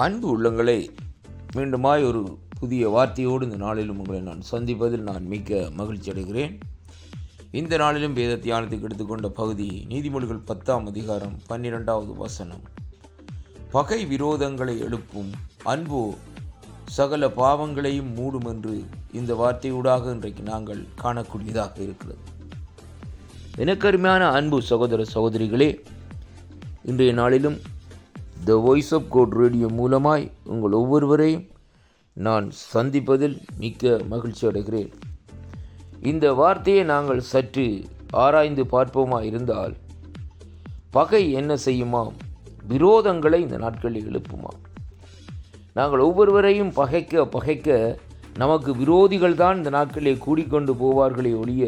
அன்பு உள்ளங்களை மீண்டுமாய் ஒரு புதிய வார்த்தையோடு இந்த நாளிலும் உங்களை நான் சந்திப்பதில் நான் மிக்க மகிழ்ச்சி அடைகிறேன். இந்த நாளிலும் வேத தியானத்துக்கு எடுத்துக்கொண்ட பகுதி நீதிமொழிகள் 10ஆம் அதிகாரம் 12வது வசனம். பகை விரோதங்களை எழுப்பும், அன்போ சகல பாவங்களையும் மூடும் என்று இந்த வார்த்தையூடாக இன்றைக்கு நாங்கள் காணக்கூடியதாக இருக்கிறது. எனக்கருமையான அன்பு சகோதர சகோதரிகளே, இன்றைய நாளிலும் the voice of God radio மூலமாய் உங்கள் ஒவ்வொருவரையும் நான் சந்திப்பதில் மிக்க மகிழ்ச்சி அடைகிறேன். இந்த வார்த்தையை நாங்கள் சற்று ஆராய்ந்து பார்ப்போமா இருந்தால், பகை என்ன செய்யுமாம்? விரோதங்களை இந்த நாட்களில் எழுப்புமாம். நாங்கள் ஒவ்வொருவரையும் பகைக்க நமக்கு விரோதிகள் தான் இந்த நாட்களிலே கூடிக்கொண்டு போவார்களே ஒழிய,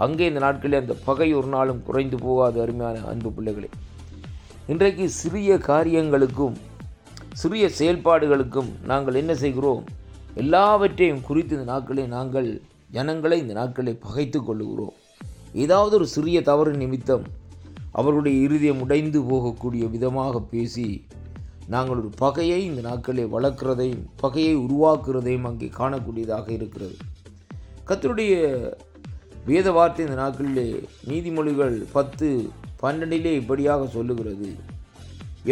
அங்கே இந்த நாட்களில் அந்த பகை ஒரு நாளும் குறைந்து போகாத அருமையான அன்பு பிள்ளைகளே, இன்றைக்கு சிறிய காரியங்களுக்கும் சிறிய செயல்பாடுகளுக்கும் நாங்கள் என்ன செய்கிறோம்? எல்லாவற்றையும் குறித்து இந்த நாட்களில் நாங்கள் ஜனங்களை இந்த நாட்களை பகைத்து கொள்ளுகிறோம். ஏதாவது ஒரு சிறிய தவறு நிமித்தம் அவர்களுடைய இருதயம் உடைந்து போகக்கூடிய விதமாக பேசி நாங்கள் ஒரு பகையை இந்த நாட்களில் வளர்க்கிறதையும் பகையை உருவாக்குறதையும் அங்கே காணக்கூடியதாக இருக்கிறது. கர்த்தருடைய வேத வார்த்தை இந்த நாட்களிலே நீதிமொழிகள் 10:12 இப்படியாக சொல்லுகிறது.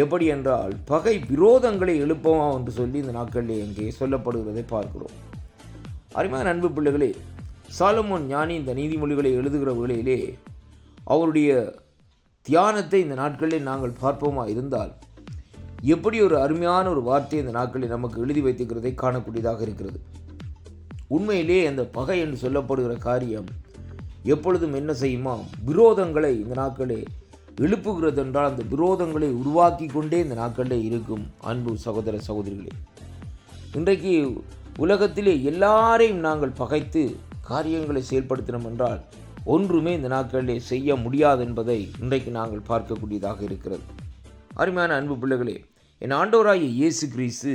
எப்படி என்றால், பகை விரோதங்களை எழுப்பமா என்று சொல்லி இந்த நாட்களிலே அங்கே சொல்லப்படுகிறதை பார்க்கிறோம். அருமையான அன்பு பிள்ளைகளே, சாலமோன் ஞானி இந்த நீதிமொழிகளை எழுதுகிற வேளையிலே அவருடைய தியானத்தை இந்த நாட்களில் நாங்கள் பார்ப்போமா இருந்தால், எப்படி ஒரு அருமையான ஒரு வார்த்தை இந்த நாட்களில் நமக்கு எழுதி வைத்திருக்கிறதை காணக்கூடியதாக இருக்கிறது. உண்மையிலே அந்த பகை என்று சொல்லப்படுகிற காரியம் எப்பொழுதும் என்ன செய்யுமா? விரோதங்களை இந்த நாட்களே எழுப்புகிறது என்றால், அந்த விரோதங்களை உருவாக்கி கொண்டே இந்த நாட்களிலே இருக்கும். அன்பு சகோதர சகோதரிகளே, இன்றைக்கு உலகத்திலே எல்லாரையும் நாங்கள் பகைத்து காரியங்களை செயல்படுத்தினோம் என்றால் ஒன்றுமே இந்த நாட்களிலே செய்ய முடியாது என்பதை இன்றைக்கு நாங்கள் பார்க்கக்கூடியதாக இருக்கிறது. அருமையான அன்பு பிள்ளைகளே, என் ஆண்டவராகிய இயேசு கிறிஸ்து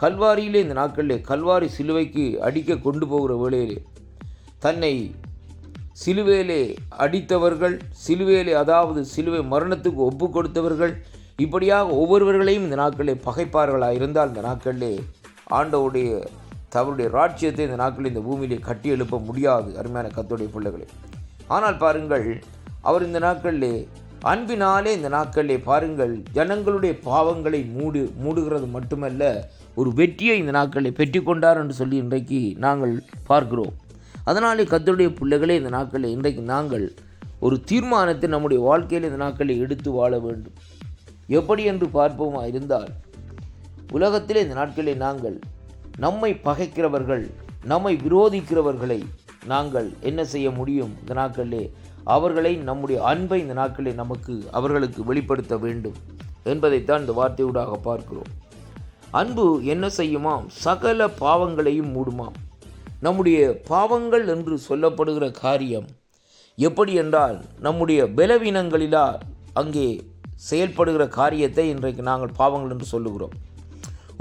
கல்வாரியிலே இந்த நாட்களிலே கல்வாரி சிலுவைக்கு அடிக்க கொண்டு போகிற வேளையிலே தன்னை சிலுவையிலே அடித்தவர்கள், சிலுவையிலே அதாவது சிலுவை மரணத்துக்கு ஒப்பு கொடுத்தவர்கள், இப்படியாக ஒவ்வொருவர்களையும் இந்த நாட்களிலே பகைப்பார்களாக இருந்தால் இந்த நாட்களிலே ஆண்டவருடைய தவறுடைய ராட்சியத்தை இந்த நாட்களில் இந்த பூமியிலே கட்டி எழுப்ப முடியாது. அருமையான கர்த்தருடைய பிள்ளைகளே, ஆனால் பாருங்கள், அவர் இந்த நாட்களிலே அன்பினாலே இந்த நாட்களிலே பாருங்கள் ஜனங்களுடைய பாவங்களை மூடுகிறது மட்டுமல்ல, ஒரு வெற்றியை இந்த நாட்களிலே பெற்றுக்கொண்டார் என்று சொல்லி இன்றைக்கு நாங்கள் பார்க்கிறோம். அதனாலே கர்த்தருடைய பிள்ளைகளே, இந்த நாட்களில் இன்றைக்கு நாங்கள் ஒரு தீர்மானத்தை நம்முடைய வாழ்க்கையில் இந்த நாட்களில் எடுத்து வாழ வேண்டும். எப்படி என்று பார்ப்போமா இருந்தால், உலகத்திலே இந்த நாட்களில் நாங்கள் நம்மை பகைக்கிறவர்கள், நம்மை விரோதிக்கிறவர்களை நாங்கள் என்ன செய்ய முடியும்? இந்த நாட்களிலே அவர்களை நம்முடைய அன்பை இந்த நாட்களில் அவர்களுக்கு வெளிப்படுத்த வேண்டும் என்பதைத்தான் இந்த வார்த்தையூடாக பார்க்கிறோம். அன்பு என்ன செய்யுமாம்? சகல பாவங்களையும் மூடுமாம். நம்முடைய பாவங்கள் என்று சொல்லப்படுகிற காரியம் எப்படி என்றால், நம்முடைய பலவீனங்களிலா அங்கே செயல்படுகிற காரியத்தை இன்றைக்கு நாங்கள் பாவங்கள் என்று சொல்லுகிறோம்.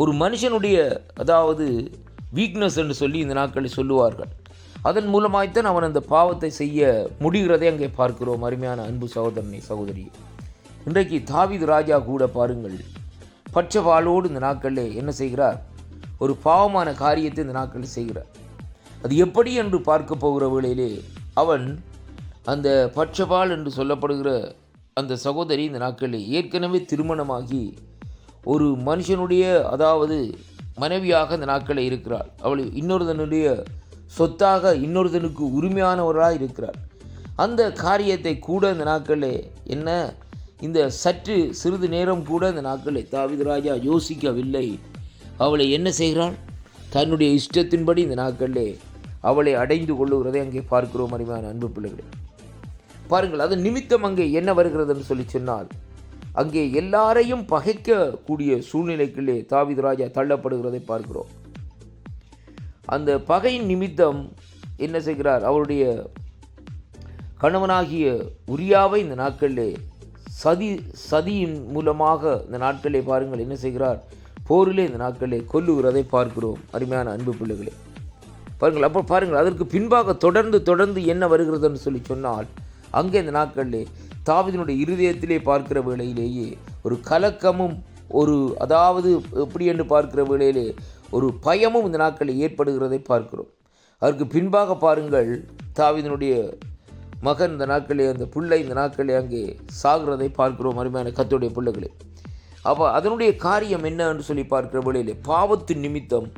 ஒரு மனுஷனுடைய அதாவது வீக்னஸ் என்று சொல்லி இந்த நாட்களில் சொல்லுவார்கள். அதன் மூலமாய்த்தான் அவன் அந்த பாவத்தை செய்ய முடிகிறதை அங்கே பார்க்கிறோம். அருமையான அன்பு சகோதரனை சகோதரி, இன்றைக்கு தாவீது ராஜா கூட பாருங்கள், பட்சபாலோடு இந்த நாட்களில் என்ன செய்கிறார்? ஒரு பாவமான காரியத்தை இந்த நாட்களில் செய்கிறார். அது எப்படி என்று பார்க்க போகிற வேளையிலே அவன் அந்த பட்சபால் என்று சொல்லப்படுகிற அந்த சகோதரி இந்த நாட்களில் ஏற்கனவே திருமணமாகி ஒரு மனுஷனுடைய அதாவது மனைவியாக இந்த நாட்களில் இருக்கிறாள். அவள் இன்னொருதனுடைய சொத்தாக இன்னொருதனுக்கு உரிமையானவராக இருக்கிறார். அந்த காரியத்தை கூட இந்த நாட்களில் என்ன இந்த சற்று சிறிது நேரம் கூட இந்த நாட்களில் தாவீது ராஜா யோசிக்கவில்லை. அவளை என்ன செய்கிறாள்? தன்னுடைய இஷ்டத்தின்படி இந்த நாட்களிலே அவளை அடைந்து கொள்ளுகிறதை அங்கே பார்க்கிறோம். அருமையான அன்பு பிள்ளைகளே, பாருங்கள், அது நிமித்தம் அங்கே என்ன வருகிறதுன்னு சொல்லி சொன்னால், அங்கே எல்லாரையும் பகைக்கக்கூடிய சூழ்நிலைக்குள்ளே தாவீது ராஜா தள்ளப்படுகிறதை பார்க்கிறோம். அந்த பகையின் நிமித்தம் என்ன செய்கிறார்? அவருடைய கணவனாகிய உரியாவை இந்த நாட்களிலே சதியின் மூலமாக இந்த நாட்களிலே பாருங்கள் என்ன செய்கிறார்? போரிலே இந்த நாட்களிலே கொல்லுகிறதை பார்க்கிறோம். அருமையான அன்பு பிள்ளைகளே, பாருங்கள். அப்போ பாருங்கள், அதற்கு பின்பாக தொடர்ந்து என்ன வருகிறதுன்னு சொல்லி சொன்னால், அங்கே இந்த நாட்களிலே தாவீதினுடைய இருதயத்திலே பார்க்கிற வேளையிலேயே ஒரு கலக்கமும் அதாவது எப்படி என்று பார்க்கிற வேளையிலே ஒரு பயமும் இந்த நாட்களில் ஏற்படுகிறதை பார்க்கிறோம். அதற்கு பின்பாக பாருங்கள், தாவீதினுடைய மகன் இந்த நாட்களே, அந்த பிள்ளை இந்த நாட்களே அங்கே சாகிறதை பார்க்கிறோம். அருமையான கர்த்தருடைய பிள்ளைகளே, அப்போ அதனுடைய காரியம் என்ன என்று சொல்லி பார்க்கிற வேளையிலே பாவத்தின் நிமித்தம்,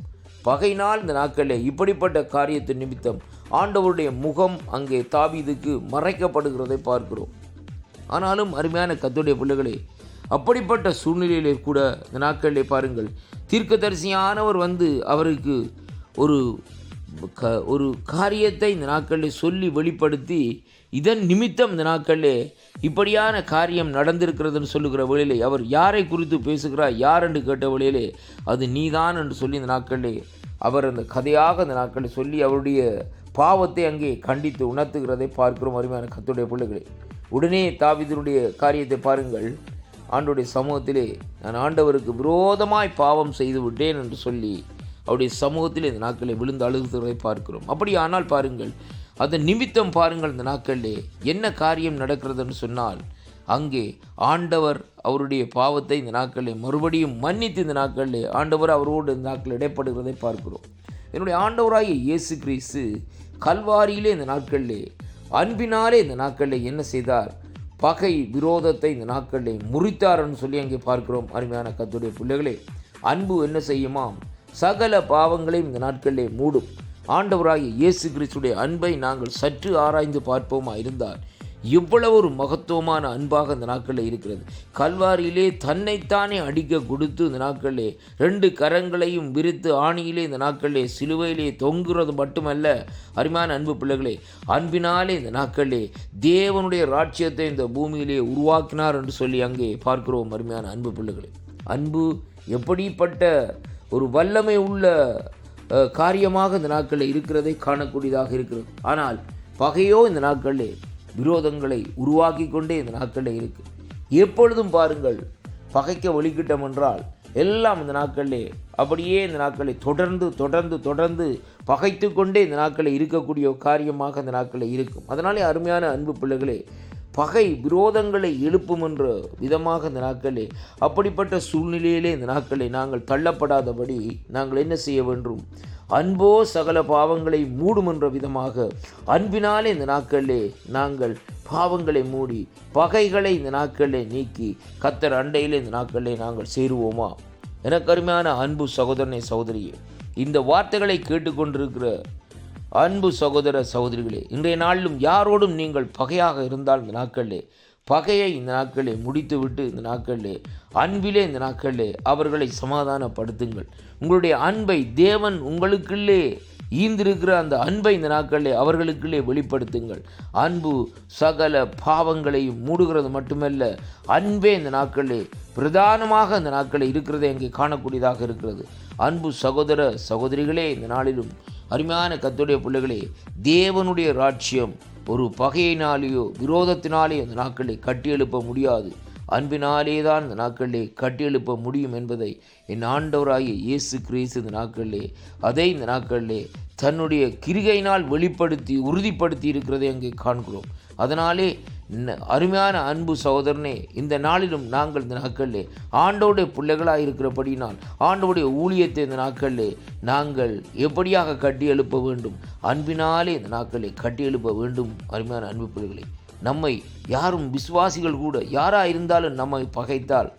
பகையினால் இந்த நாட்களில் இப்படிப்பட்ட காரியத்தின் நிமித்தம் ஆண்டவருடைய முகம் அங்கே தாவீதுக்கு மறைக்கப்படுகிறதை பார்க்கிறோம். ஆனாலும் அருமையான கர்த்தருடைய பிள்ளைகளே, அப்படிப்பட்ட சூழ்நிலையிலே கூட இந்த நாட்களிலே பாருங்கள், தீர்க்கதரிசியானவர் அவருக்கு ஒரு காரியத்தை இந்த நாட்களில் சொல்லி வெளிப்படுத்தி, இதன் நிமித்தம் இந்த நாட்களிலே இப்படியான காரியம் நடந்திருக்கிறதுன்னு சொல்லுகிற வேளையிலே அவர் யாரை குறித்து பேசுகிறார், யார் என்று கேட்ட வேளையிலே அது நீதான் என்று சொல்லி இந்த நாட்களிலே அவர் அந்த கதையாக இந்த நாட்களில் சொல்லி அவருடைய பாவத்தை அங்கே கண்டித்து உணர்த்துகிறதை பார்க்கிறோம். அருமையான கர்த்தருடைய பிள்ளைகளே, உடனே தாவீதுடைய காரியத்தை பாருங்கள், ஆண்டவருடைய சமூகத்திலே நான் ஆண்டவருக்கு விரோதமாய் பாவம் செய்து விட்டேன் என்று சொல்லி அவருடைய சமூகத்தில் இந்த நாட்களை விழுந்து அழுகிறதை பார்க்கிறோம். அப்படி ஆனால் பாருங்கள், அதன் நிமித்தம் பாருங்கள், இந்த நாட்களிலே என்ன காரியம் நடக்கிறதுன்னு சொன்னால், அங்கே ஆண்டவர் அவருடைய பாவத்தை இந்த நாட்களில் மறுபடியும் மன்னித்து இந்த நாட்களிலே ஆண்டவர் அவரோடு இந்த நாட்களில் இடைப்படுகிறதை பார்க்கிறோம். என்னுடைய ஆண்டவராகிய இயேசு கிறிஸ்து கல்வாரியிலே இந்த நாட்களிலே அன்பினாலே இந்த நாட்களில் என்ன செய்தார், பகை விரோதத்தை இந்த நாட்களில் முறித்தார்ன்னு சொல்லி அங்கே பார்க்கிறோம். அருமையான கர்த்தருடைய பிள்ளைகளே, அன்பு என்ன செய்யுமாம், சகல பாவங்களையும் இந்த நாட்களிலே மூடும். ஆண்டவராகிய இயேசு கிறிஸ்துடைய அன்பை நாங்கள் சற்று ஆராய்ந்து பார்ப்போமா இருந்தால் இவ்வளவு ஒரு மகத்துவமான அன்பாக இந்த நாட்களில் இருக்கிறது. கல்வாரியிலே தன்னைத்தானே அடிக்க கொடுத்து இந்த நாட்களிலே 2 கரங்களையும் விரித்து ஆணியிலே இந்த நாட்களிலே சிலுவையிலே தொங்குறது மட்டுமல்ல, அருமையான அன்பு பிள்ளைகளே, அன்பினாலே இந்த நாட்களிலே தேவனுடைய ராஜ்யத்தை இந்த பூமியிலே உருவாக்கினார் என்று சொல்லி அங்கே பார்க்கிறோம். அருமையான அன்பு பிள்ளைகளே, அன்பு எப்படிப்பட்ட ஒரு வல்லமை உள்ள காரியமாக இந்த நாட்களில் இருக்கிறதை காணக்கூடியதாக இருக்கிறது. ஆனால் பகையோ இந்த நாட்களிலே விரோதங்களை உருவாக்கி கொண்டே இந்த நாட்களில் இருக்கு. எப்பொழுதும் பாருங்கள், பகைக்க ஒலிக்கிட்டோம் என்றால் எல்லாம் இந்த நாட்களிலே அப்படியே இந்த நாட்களை தொடர்ந்து பகைத்து கொண்டே இந்த நாட்களில் இருக்கக்கூடிய காரியமாக இந்த நாட்களில் இருக்கும். அதனாலே அருமையான அன்பு பிள்ளைகளே, பகை விரோதங்களை எழுப்பும் என்ற விதமாக இந்த நாட்களே அப்படிப்பட்ட சூழ்நிலையிலே இந்த நாட்களை நாங்கள் தள்ளப்படாதபடி நாங்கள் என்ன செய்ய வேண்டும், அன்போ சகல பாவங்களை மூடும் என்ற விதமாக அன்பினாலே இந்த நாட்களிலே நாங்கள் பாவங்களை மூடி பகைகளை இந்த நாட்களிலே நீக்கி கர்த்தர் அண்டையிலே இந்த நாட்களிலே நாங்கள் சேருவோமா? எனக்கு அருமையான அன்பு சகோதரனே, சகோதரியே, இந்த வார்த்தைகளை கேட்டுக்கொண்டிருக்கிற அன்பு சகோதர சகோதரிகளே, இன்றைய நாளிலும் யாரோடும் நீங்கள் பகையாக இருந்தால் இந்த நாட்களிலே பகையை இந்த நாட்களிலே முடித்துவிட்டு இந்த நாட்களிலே அன்பிலே இந்த நாட்களிலே அவர்களை சமாதானப்படுத்துங்கள். உங்களுடைய அன்பை தேவன் உங்களுக்குள்ளே ஈந்திருக்கிற அந்த அன்பை இந்த நாட்களிலே அவர்களுக்குள்ளே வெளிப்படுத்துங்கள். அன்பு சகல பாவங்களையும் மூடுகிறது மட்டுமல்ல, அன்பே இந்த நாட்களிலே பிரதானமாக இந்த நாட்களில் இருக்கிறதை அங்கே காணக்கூடியதாக இருக்கிறது. அன்பு சகோதர சகோதரிகளே, இந்த நாளிலும் அருமையான கர்த்தருடைய பிள்ளைகளே, தேவனுடைய ராஜ்யம் ஒரு பகையினாலேயோ விரோதத்தினாலேயோ இந்த நாட்களை கட்டியெழுப்ப முடியாது. அன்பினாலே தான் இந்த நாட்களிலே கட்டியெழுப்ப முடியும் என்பதை என் ஆண்டவராகிய இயேசு கிறிஸ்து இந்த நாட்களிலே அதை இந்த நாட்களிலே தன்னுடைய கிருகையினால் வெளிப்படுத்தி உறுதிப்படுத்தி இருக்கிறதை அங்கே காண்கிறோம். அதனாலே அருமையான அன்பு சகோதரனே, இந்த நாளிலும் நாங்கள் இந்த நாட்களிலே ஆண்டவருடைய பிள்ளைகளாக இருக்கிறபடினால் ஆண்டவருடைய ஊழியத்தை இந்த நாட்களிலே நாங்கள் எப்படியாக கட்டி எழுப்ப வேண்டும், அன்பினாலே இந்த நாட்களை கட்டி எழுப்ப வேண்டும். அருமையான அன்பு பிள்ளைகளே, நம்மை யாரும் விசுவாசிகள் கூட யாராக இருந்தாலும் நம்மை பகைத்தால்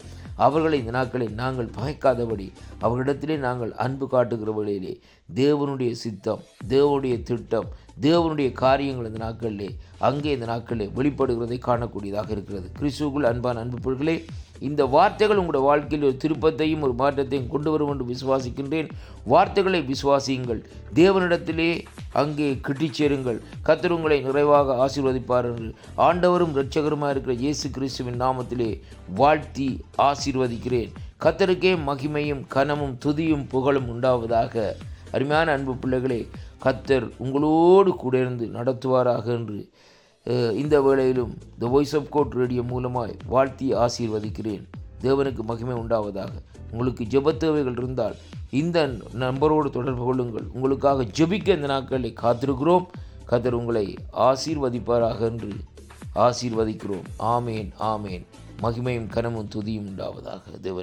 அவர்களை இந்த நாட்களில் நாங்கள் பகைக்காதபடி அவர்களிடத்திலே நாங்கள் அன்பு காட்டுகிற வழியிலே தேவனுடைய சித்தம், தேவனுடைய திட்டம், தேவனுடைய காரியங்கள் இந்த நாட்களிலே அங்கே இந்த நாட்களிலே வெளிப்படுகிறதை காணக்கூடியதாக இருக்கிறது. கிறிஸ்துவுக்குள் அன்பான அன்பு பிள்ளைகளே, இந்த வார்த்தைகள் உங்களுடைய வாழ்க்கையில் ஒரு திருப்பத்தையும் ஒரு மாற்றத்தையும் கொண்டு வரும் என்று விசுவாசிக்கின்றேன். வார்த்தைகளை விசுவாசியுங்கள், தேவனிடத்திலே அங்கே கிட்டிச் சேருங்கள். கர்த்தர் உங்களை நிறைவாக ஆசீர்வதிப்பார் என்று ஆண்டவரும் இரட்சகருமாக இருக்கிற இயேசு கிறிஸ்துவின் நாமத்திலே வாழ்த்தி ஆசீர்வதிக்கிறேன். கர்த்தருக்கே மகிமையும் கனமும் துதியும் புகழும் உண்டாவதாக. அருமையான அன்பு பிள்ளைகளே, கர்த்தர் உங்களோடு கூட இருந்து நடத்துவாராக என்று இந்த வேளையிலும் the voice of code radio மூலமாய் வாழ்த்தி ஆசீர்வதிக்கிறேன். தேவனுக்கு மகிமை உண்டாவதாக. உங்களுக்கு ஜெபத் தேவைகள் இருந்தால் இந்த நம்பரோடு தொடர்பு கொள்ளுங்கள். உங்களுக்காக ஜெபிக்க இந்த நாட்களை காத்திருக்கிறோம். கர்த்தர் உங்களை ஆசீர்வதிப்பாராக என்று ஆசீர்வதிக்கிறோம். ஆமேன், ஆமேன். மகிமையும் கனமும் துதியும் உண்டாவதாக. தேவன்